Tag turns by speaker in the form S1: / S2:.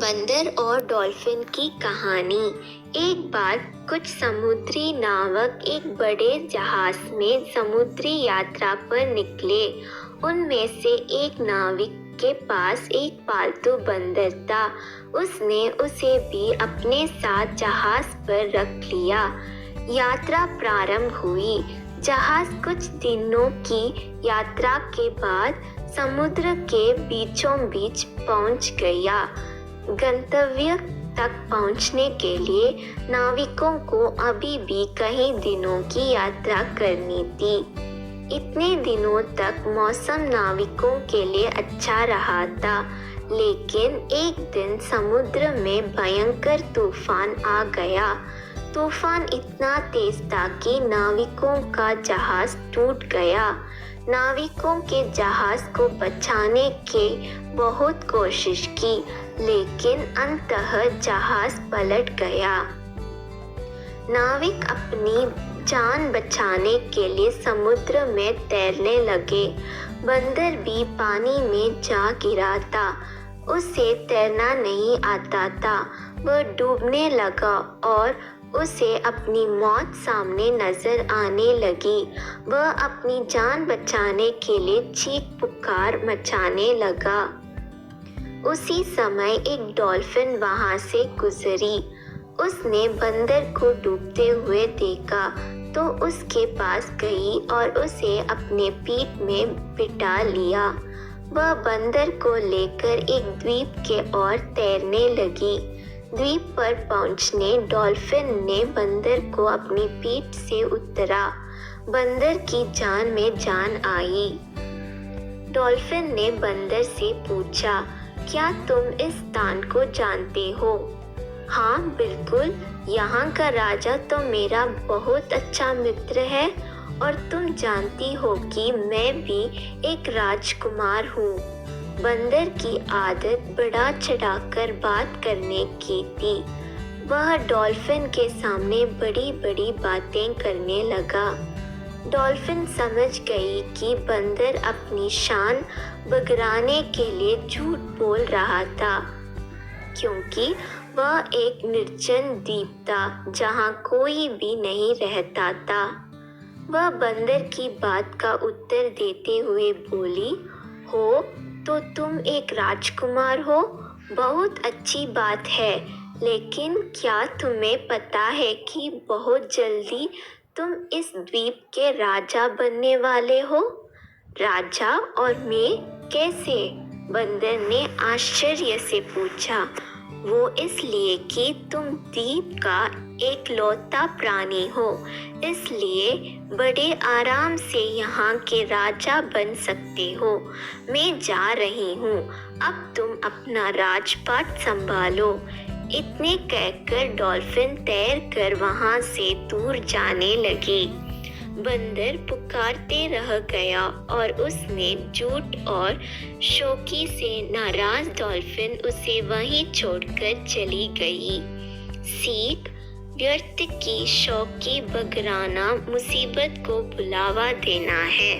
S1: बंदर और डॉल्फिन की कहानी। एक बार कुछ समुद्री नावक एक बड़े जहाज में समुद्री यात्रा पर निकले। उनमें से एक नाविक के पास एक पालतू बंदर था। उसने उसे भी अपने साथ जहाज पर रख लिया। यात्रा प्रारंभ हुई। जहाज कुछ दिनों की यात्रा के बाद समुद्र के बीचों बीच पहुंच गया। गंतव्य तक पहुंचने के लिए नाविकों को अभी भी कई दिनों की यात्रा करनी थी। इतने दिनों तक मौसम नाविकों के लिए अच्छा रहा था, लेकिन एक दिन समुद्र में भयंकर तूफान आ गया। तूफान इतना तेज था कि नाविकों का जहाज टूट गया। नाविकों के जहाज को बचाने की बहुत कोशिश की, लेकिन अंततः जहाज पलट गया। नाविक अपनी जान बचाने के लिए समुद्र में तैरने लगे। बंदर भी पानी में जा गिरा था। उसे तैरना नहीं आता था। वह डूबने लगा और उसे अपनी मौत सामने नजर आने लगी। वह अपनी जान बचाने के लिए चीख पुकार मचाने लगा। उसी समय एक डॉल्फिन वहां से गुजरी। उसने बंदर को डूबते हुए देखा तो उसके पास गई और उसे अपने पीठ में बिठा लिया। वह बंदर को लेकर एक द्वीप के ओर तैरने लगी। द्वीप पर पहुंचने डॉल्फिन ने बंदर को अपनी पीठ से उतरा। बंदर की जान में जान आई। डॉल्फिन ने बंदर से पूछा, क्या तुम इस स्थान को जानते हो? हाँ बिल्कुल, यहाँ का राजा तो मेरा बहुत अच्छा मित्र है और तुम जानती हो कि मैं भी एक राजकुमार हूँ। बंदर की आदत बढ़ा चढ़ाकर बात करने की थी। वह डॉल्फिन के सामने बड़ी बड़ी बातें करने लगा। डॉल्फिन समझ गई कि बंदर अपनी शान बगराने के लिए झूठ बोल रहा था, क्योंकि वह एक निर्जन द्वीप था जहाँ कोई भी नहीं रहता था। वह बंदर की बात का उत्तर देते हुए बोली, हो तो तुम एक राजकुमार हो, बहुत अच्छी बात है, लेकिन क्या तुम्हें पता है कि बहुत जल्दी तुम इस द्वीप के राजा बनने वाले हो? राजा और मैं कैसे? बंदर ने आश्चर्य से पूछा। वो इसलिए कि तुम द्वीप का एकलौता प्राणी हो, इसलिए बड़े आराम से यहाँ के राजा बन सकते हो। मैं जा रही हूँ, अब तुम अपना राजपाट संभालो। इतने कहकर डॉल्फिन तैरकर वहाँ से दूर जाने लगी। बंदर पुकारते रह गया और उसने झूठ और शौकी से नाराज डॉल्फिन उसे वहीं छोड़कर चली गई। सीख: व्यर्थ की शौकी बगराना मुसीबत को बुलावा देना है।